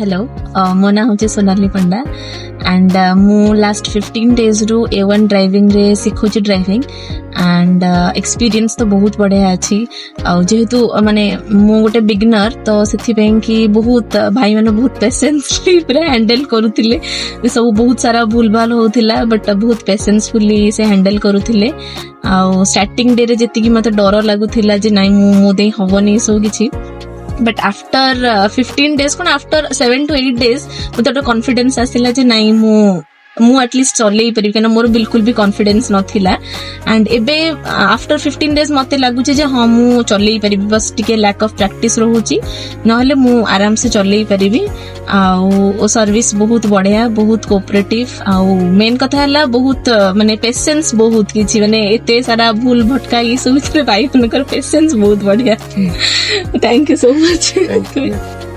Hello मो ना हूँ सोनाली पंडा एंड मु लास्ट 15 डेज रु A1 ड्राइविंग रे सिखुची ड्राइविंग एंड एक्सपीरियंस तो बहुत बढ़िया अच्छी जेहेतु माने मु गोटे बिगिनर तो से कि बहुत भाई मैंने बहुत पेशेंसली पूरा हैंडल करुले सब बहुत सारा भूल भाल होता बट बहुत पेशेंसफुली से हैंडल करुले स्टार्टिंग डे रे जेतिकी मते डर लागुथिला जे नाइ मो दे हबनी सब किछि बट आफ्टर 15 डेज कौन आफ्टर 7 to 8 डेज मत कॉन्फिडेंस आसला जे नाइ मु एटलिस्ट चलई पारि कना मोर बिल्कुल भी कॉन्फिडेंस नथिला एंड एबे आफ्टर 15 डेज मते लागुचे जे हां मु चलई पारि बस टिके लैक ऑफ प्रैक्टिस रहउची नहले मु आराम से चलई पारिबी आ सर्विस बहुत बढ़िया बहुत कोऑपरेटिव आ मेन कथा हला बहुत माने पेशेंस बहुत किछि माने एते सारा भूल भटका ई सब भाई उनकर पेशेंस बहुत बढ़िया थैंक यू सो मच।